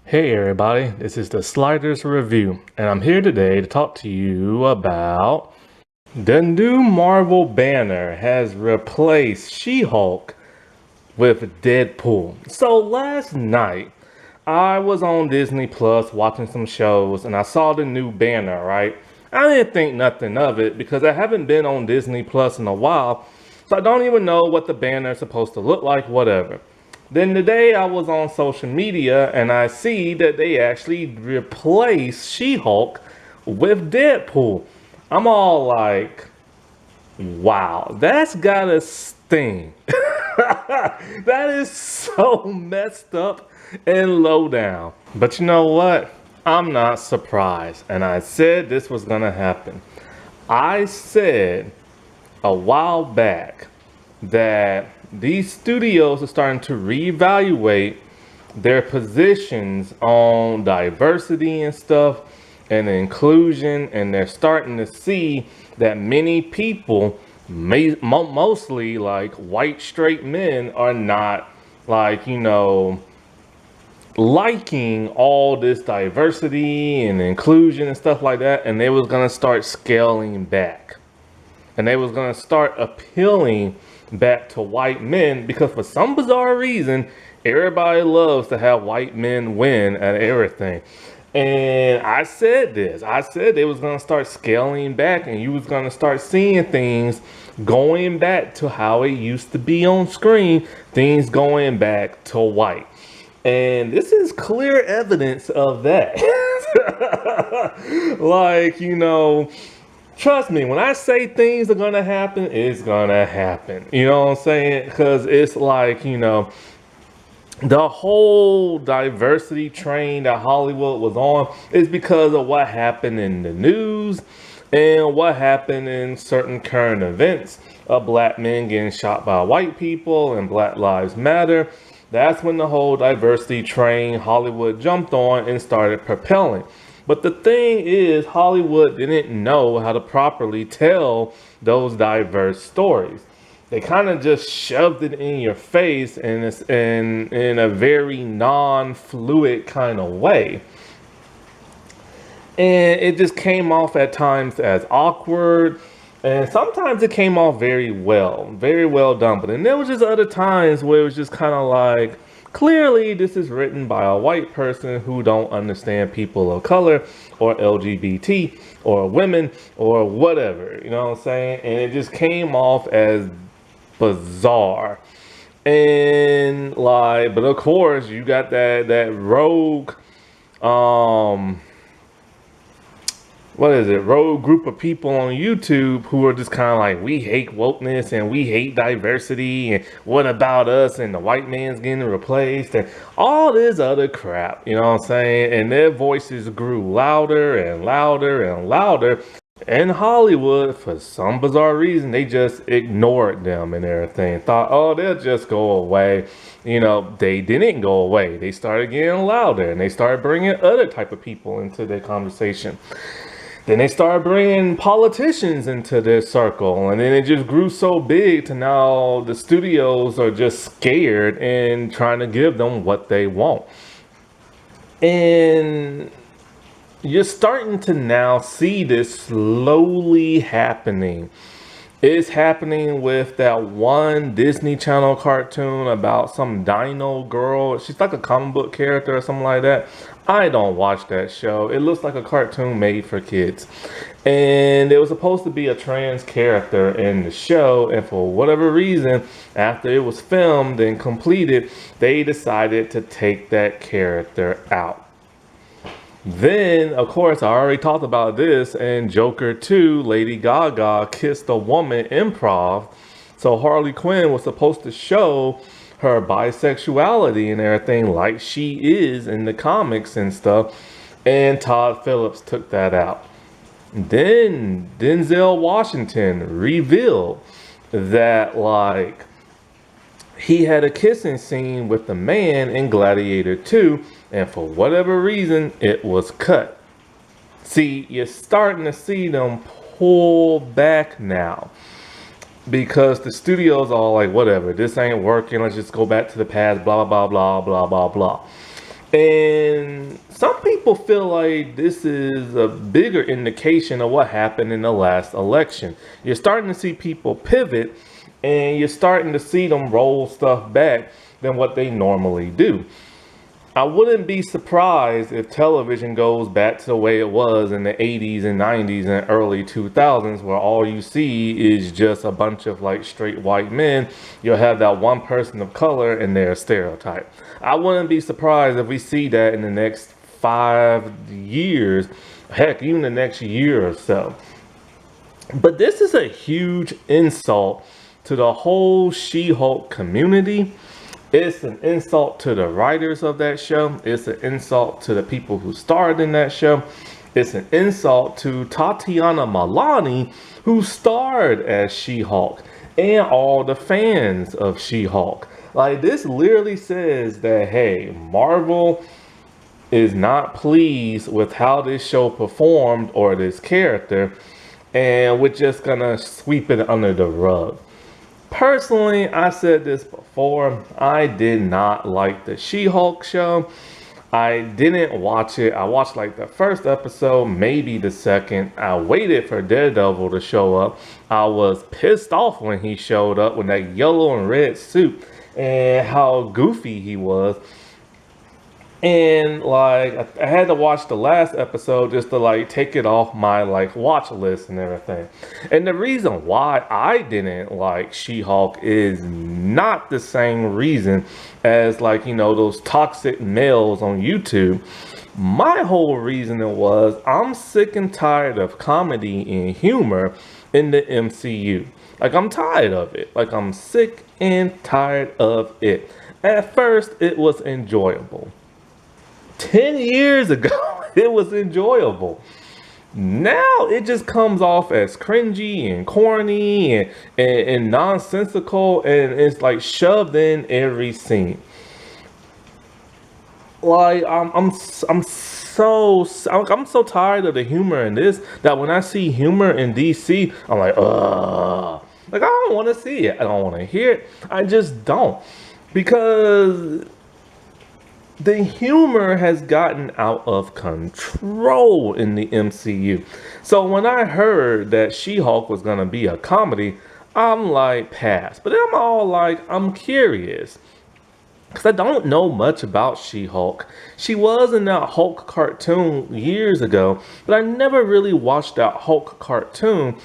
Hey everybody, this is the Sliders Review, and I'm here today to talk to you about the new Marvel banner has replaced She-Hulk with Deadpool. So last night, I was on Disney Plus watching some shows and I saw the new banner, right? I didn't think nothing of it because I haven't been on Disney Plus in a while, so I don't even know what the banner is supposed to look like, whatever. Then today I was on social media and I see that they actually replaced She-Hulk with Deadpool. I'm all like, wow, that's gotta sting. That is so messed up and low down. But you know what? I'm not surprised. And I said this was gonna happen. I said a while back that these studios are starting to reevaluate their positions on diversity and stuff and inclusion, and they're starting to see that many people, mostly like white straight men, are not like, liking all this diversity and inclusion and stuff like that, and they was gonna start scaling back. And they was gonna start appealing back to white men because for some bizarre reason, everybody loves to have white men win at everything. And I said this. I said they was gonna start scaling back, and you was gonna start seeing things going back to how it used to be on screen, things going back to white. And this is clear evidence of that. Like, trust me, when I say things are gonna happen, it's gonna happen. You know what I'm saying? Because it's like, the whole diversity train that Hollywood was on is because of what happened in the news and what happened in certain current events of black men getting shot by white people and Black Lives Matter. That's when the whole diversity train Hollywood jumped on and started propelling. But the thing is, Hollywood didn't know how to properly tell those diverse stories. They kind of just shoved it in your face and it's in a very non-fluid kind of way. And it just came off at times as awkward. And sometimes it came off very well done. But then there was just other times where it was just kind of like, clearly this is written by a white person who don't understand people of color or LGBT or women or whatever, you know what I'm saying? And it just came off as bizarre. And like, but of course you got that rogue, what is it, rogue group of people on YouTube who are just kind of like, we hate wokeness and we hate diversity and what about us and the white man's getting replaced and all this other crap, you know what I'm saying? And their voices grew louder and louder and louder. And Hollywood, for some bizarre reason, they just ignored them and everything. Thought, oh, they'll just go away. They didn't go away. They started getting louder and they started bringing other type of people into their conversation. Then they started bringing politicians into their circle, and then it just grew so big to now the studios are just scared and trying to give them what they want. And you're starting to now see this slowly happening. It's happening with that one Disney Channel cartoon about some dino girl. She's like a comic book character or something like that. I don't watch that show. It looks like a cartoon made for kids. And there was supposed to be a trans character in the show. And for whatever reason, after it was filmed and completed, they decided to take that character out. Then, of course, I already talked about this in Joker 2, Lady Gaga kissed a woman improv. So Harley Quinn was supposed to show her bisexuality and everything like she is in the comics and stuff. And Todd Phillips took that out. Then Denzel Washington revealed that like he had a kissing scene with the man in Gladiator 2, and for whatever reason, it was cut. See, you're starting to see them pull back now because the studios are like, whatever, this ain't working, let's just go back to the past, blah, blah, blah, blah, blah, blah. And some people feel like this is a bigger indication of what happened in the last election. You're starting to see people pivot, and you're starting to see them roll stuff back than what they normally do. I wouldn't be surprised if television goes back to the way it was in the 80s and 90s and early 2000s, where all you see is just a bunch of like straight white men. You'll have that one person of color and they're a stereotype. I wouldn't be surprised if we see that in the next 5 years, heck, even the next year or so. But this is a huge insult to the whole She-Hulk community. It's an insult to the writers of that show. It's an insult to the people who starred in that show. It's an insult to Tatiana Maslany, who starred as She-Hulk, and all the fans of She-Hulk. Like, this literally says that, hey, Marvel is not pleased with how this show performed or this character, and we're just gonna sweep it under the rug. Personally, I said this before, I did not like the She-Hulk show. I didn't watch it. I watched like the first episode, maybe the second. I waited for Daredevil to show up. I was pissed off when he showed up with that yellow and red suit and how goofy he was. And like I had to watch the last episode just to like take it off my like watch list and everything. And the reason why I didn't like She-Hulk is not the same reason as like, you know, those toxic males on YouTube. My whole reasoning was I'm sick and tired of comedy and humor in the MCU. Like, I'm tired of it. Like, I'm sick and tired of it. At first, it was enjoyable. 10 years ago, it was enjoyable. Now it just comes off as cringy and corny and nonsensical, and it's like shoved in every scene. Like I'm so tired of the humor in this that when I see humor in DC, I'm like, ugh. Like, I don't want to see it. I don't want to hear it. I just don't, because the humor has gotten out of control in the MCU. So when I heard that She-Hulk was gonna be a comedy, I'm like, pass. But then I'm all like, I'm curious, because I don't know much about She-Hulk. She was in that Hulk cartoon years ago, but I never really watched that Hulk cartoon.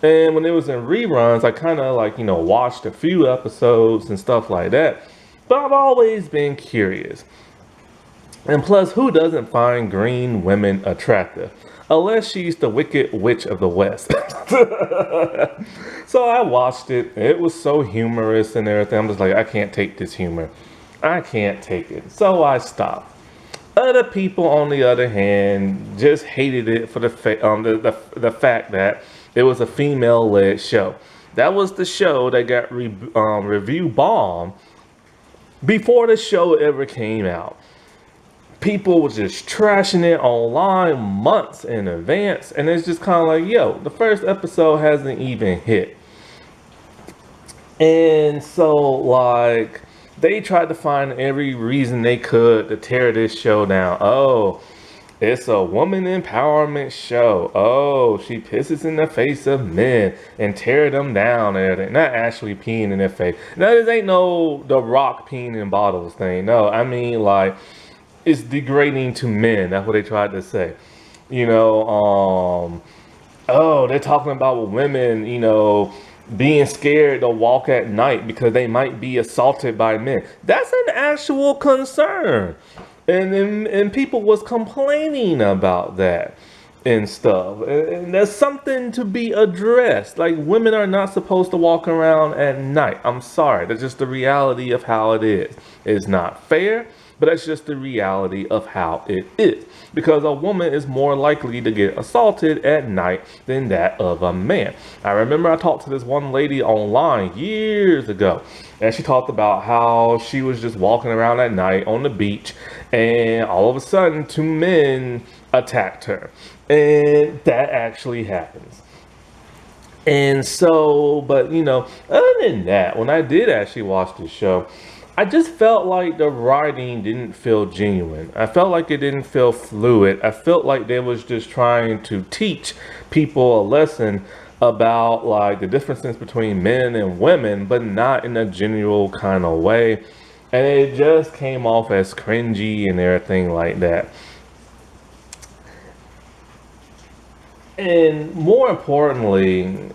And when it was in reruns, I kind of like, you know, watched a few episodes and stuff like that. But I've always been curious. And plus, who doesn't find green women attractive? Unless she's the Wicked Witch of the West. So I watched it. It was so humorous and everything. I'm just like, I can't take this humor. I can't take it. So I stopped. Other people, on the other hand, just hated it for the fact that it was a female-led show. That was the show that got review bombed before the show ever came out. People were just trashing it online months in advance, and it's just kind of like, yo, the first episode hasn't even hit. And so, like, they tried to find every reason they could to tear this show down. Oh, it's a woman empowerment show. Oh, she pisses in the face of men and tear them down and everything. Not actually peeing in their face. Now, this ain't no The Rock peeing in bottles thing. No, I mean, like, it's degrading to men. That's what they tried to say. You know, oh, they're talking about women, you know, being scared to walk at night because they might be assaulted by men. That's an actual concern. And people was complaining about that and stuff. And there's something to be addressed. Like, women are not supposed to walk around at night. I'm sorry. That's just the reality of how it is. It's not fair, but that's just the reality of how it is. Because a woman is more likely to get assaulted at night than that of a man. I remember I talked to this one lady online years ago, and she talked about how she was just walking around at night on the beach, and all of a sudden 2 men attacked her. And that actually happens. And so, but you know, other than that, when I did actually watch the show, I just felt like the writing didn't feel genuine. I felt like it didn't feel fluid. I felt like they was just trying to teach people a lesson about like the differences between men and women, but not in a genuine kind of way. And it just came off as cringy and everything like that. And more importantly,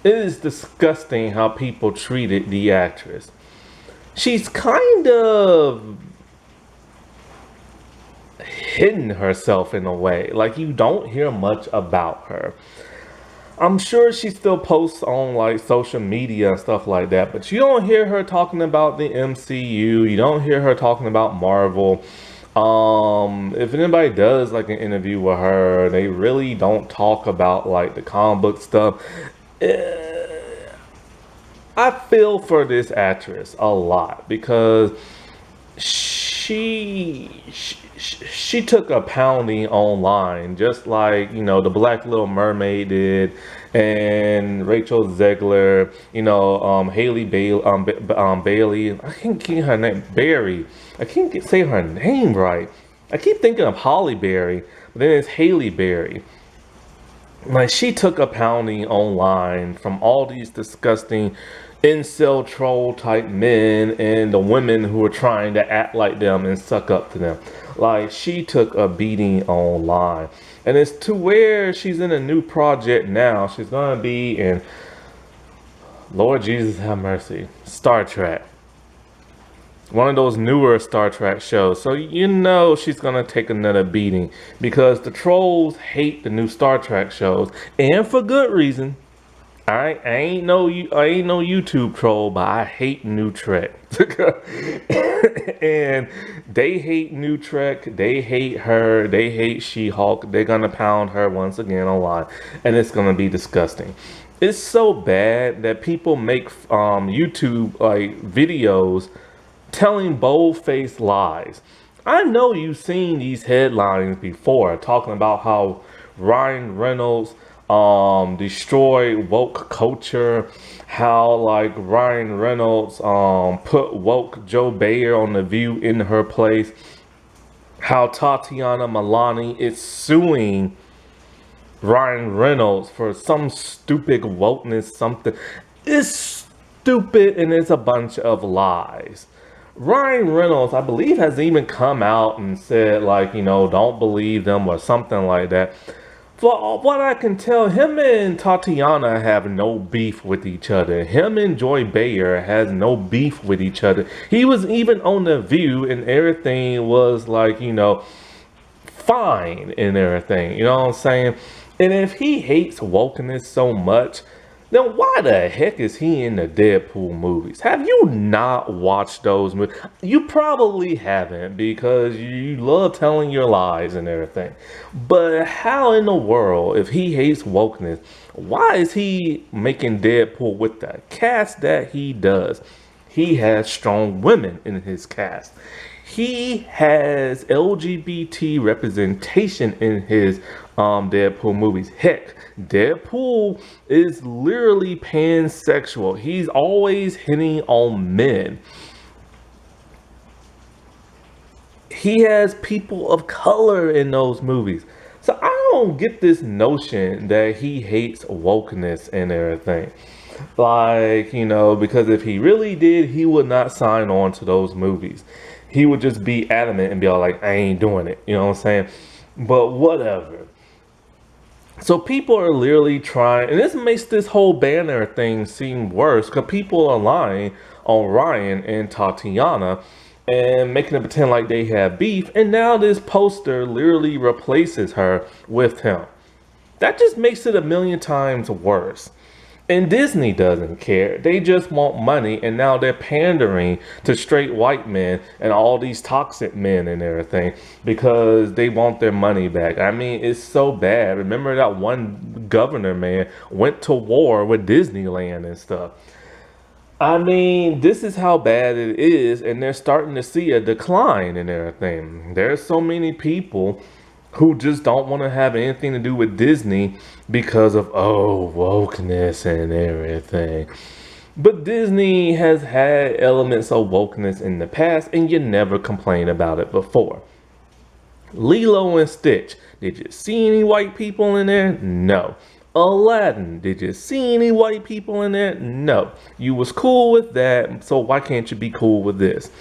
it is disgusting how people treated the actress. She's kind of hidden herself in a way. Like you don't hear much about her. I'm sure she still posts on like social media and stuff like that, but you don't hear her talking about the MCU. You don't hear her talking about Marvel. If anybody does like an interview with her, they really don't talk about like the comic book stuff. I feel for this actress a lot because she took a pounding online, just like the Black Little Mermaid did, and Rachel Zegler, Haley Bailey, Bailey. I can't get her name, Berry. I can't say her name right. I keep thinking of Holly Berry, but then it's Haley Berry. Like she took a pounding online from all these disgusting incel troll type men and the women who were trying to act like them and suck up to them. Like she took a beating online. And it's to where she's in a new project now. She's gonna be in, Lord Jesus have mercy, Star Trek. One of those newer Star Trek shows. So she's gonna take another beating because the trolls hate the new Star Trek shows, and for good reason. I ain't no YouTube troll, but I hate new Trek. And they hate new Trek, they hate her, they hate She-Hulk. They're gonna pound her once again online, and it's gonna be disgusting. It's so bad that people make YouTube like videos telling bold-faced lies. I know you've seen these headlines before talking about how Ryan Reynolds destroyed woke culture, how like Ryan Reynolds put woke Joe Bayer on The View in her place, how Tatiana Maslany is suing Ryan Reynolds for some stupid wokeness something. It's stupid and it's a bunch of lies. Ryan Reynolds, I believe, has even come out and said, like, don't believe them or something like that. For what I can tell, him and Tatiana have no beef with each other. Him and Joy Bayer has no beef with each other. He was even on The View and everything was like, fine and everything. You know what I'm saying? And if he hates wokeness so much, then why the heck is he in the Deadpool movies? Have you not watched those movies? You probably haven't because you love telling your lies and everything. But how in the world, if he hates wokeness, why is he making Deadpool with the cast that he does? He has strong women in his cast. He has LGBT representation in his Deadpool movies. Heck, Deadpool is literally pansexual. He's always hitting on men. He has people of color in those movies. So I don't get this notion that he hates wokeness and everything. Like, because if he really did, he would not sign on to those movies. He would just be adamant and be all like, I ain't doing it. You know what I'm saying? But whatever. So people are literally trying, and this makes this whole banner thing seem worse because people are lying on Ryan and Tatiana and making it pretend like they have beef. And now this poster literally replaces her with him. That just makes it a million times worse. And Disney doesn't care. They just want money, and now they're pandering to straight white men and all these toxic men and everything because they want their money back. I mean, it's so bad. Remember that one governor, man, went to war with Disneyland and stuff. I mean, this is how bad it is, and they're starting to see a decline in everything. There's so many people who just don't want to have anything to do with Disney because of wokeness and everything. But Disney has had elements of wokeness in the past, and you never complained about it before. Lilo and Stitch, did you see any white people in there? No. Aladdin, did you see any white people in there? No. You was cool with that, so why can't you be cool with this?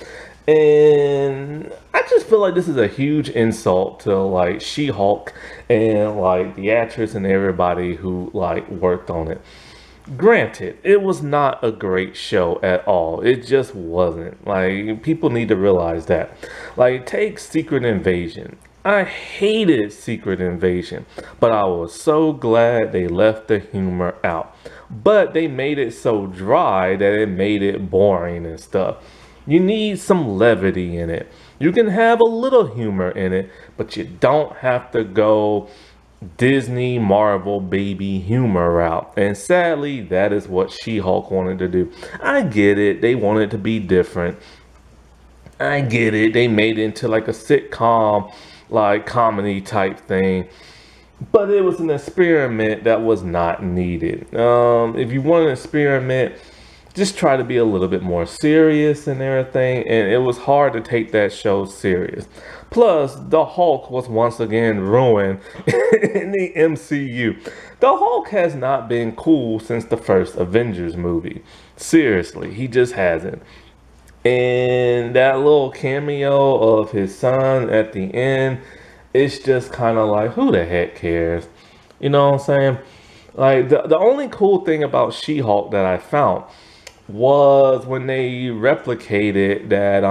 And I just feel like this is a huge insult to like She-Hulk and like the actress and everybody who like worked on it. Granted, it was not a great show at all. It just wasn't. Like, people need to realize that. Like, take Secret Invasion. I hated Secret Invasion, but I was so glad they left the humor out. But they made it so dry that it made it boring and stuff. You need some levity in it. You can have a little humor in it, but you don't have to go Disney Marvel baby humor route. And sadly, that is what She-Hulk wanted to do. I get it. They wanted to be different. I get it. They made it into like a sitcom, like comedy type thing. But it was an experiment that was not needed. If you want to experiment, just try to be a little bit more serious and everything. And it was hard to take that show serious. Plus, the Hulk was once again ruined in the MCU. The Hulk has not been cool since the first Avengers movie. Seriously, he just hasn't. And that little cameo of his son at the end, it's just kind of like, who the heck cares? You know what I'm saying? Like, the only cool thing about She-Hulk that I found was when they replicated that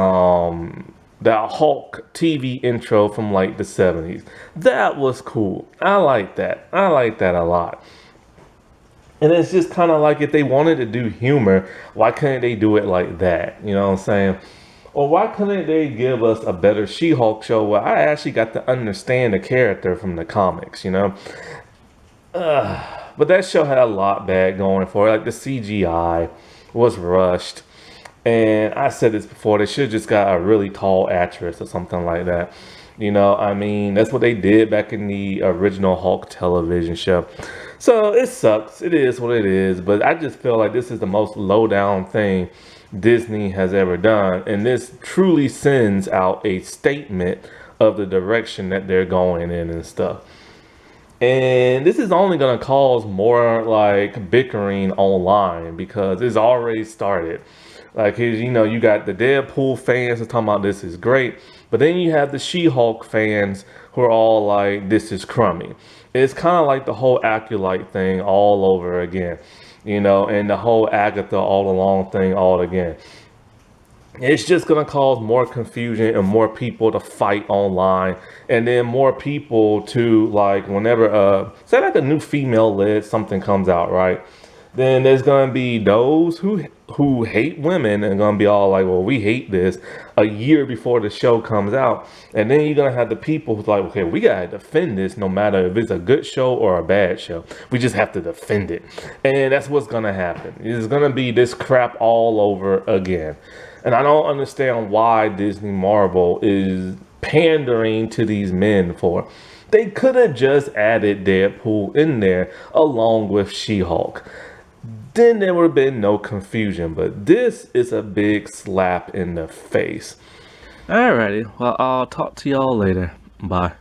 Hulk TV intro from like the 70s. That was cool. I like that. I like that a lot. And it's just kind of like if they wanted to do humor, why couldn't they do it like that? You know what I'm saying? Or why couldn't they give us a better She-Hulk show where I actually got to understand the character from the comics, you know? But that show had a lot bad going for it. Like the CGI was rushed. And I said this before, they should have just got a really tall actress or something like that. You know, I mean, that's what they did back in the original Hulk television show. So it sucks. It is what it is. But I just feel like this is the most low down thing Disney has ever done. And this truly sends out a statement of the direction that they're going in and stuff. And this is only going to cause more like bickering online because it's already started. Like, you know, you got the Deadpool fans talking about this is great, but then you have the She-Hulk fans who are all like, this is crummy. It's kind of like the whole Acolyte thing all over again, you know, and the whole Agatha all along thing all again. It's just going to cause more confusion and more people to fight online, and then more people to like whenever say like a new female led something comes out, right? Then there's going to be those who hate women and going to be all like, well, we hate this a year before the show comes out. And then you're going to have the people who's like, okay, we got to defend this no matter if it's a good show or a bad show. We just have to defend it. And that's what's going to happen. It's going to be this crap all over again. And I don't understand why Disney Marvel is pandering to these men for. They could have just added Deadpool in there along with She-Hulk. Then there would have been no confusion. But this is a big slap in the face. Alrighty, well, I'll talk to y'all later. Bye.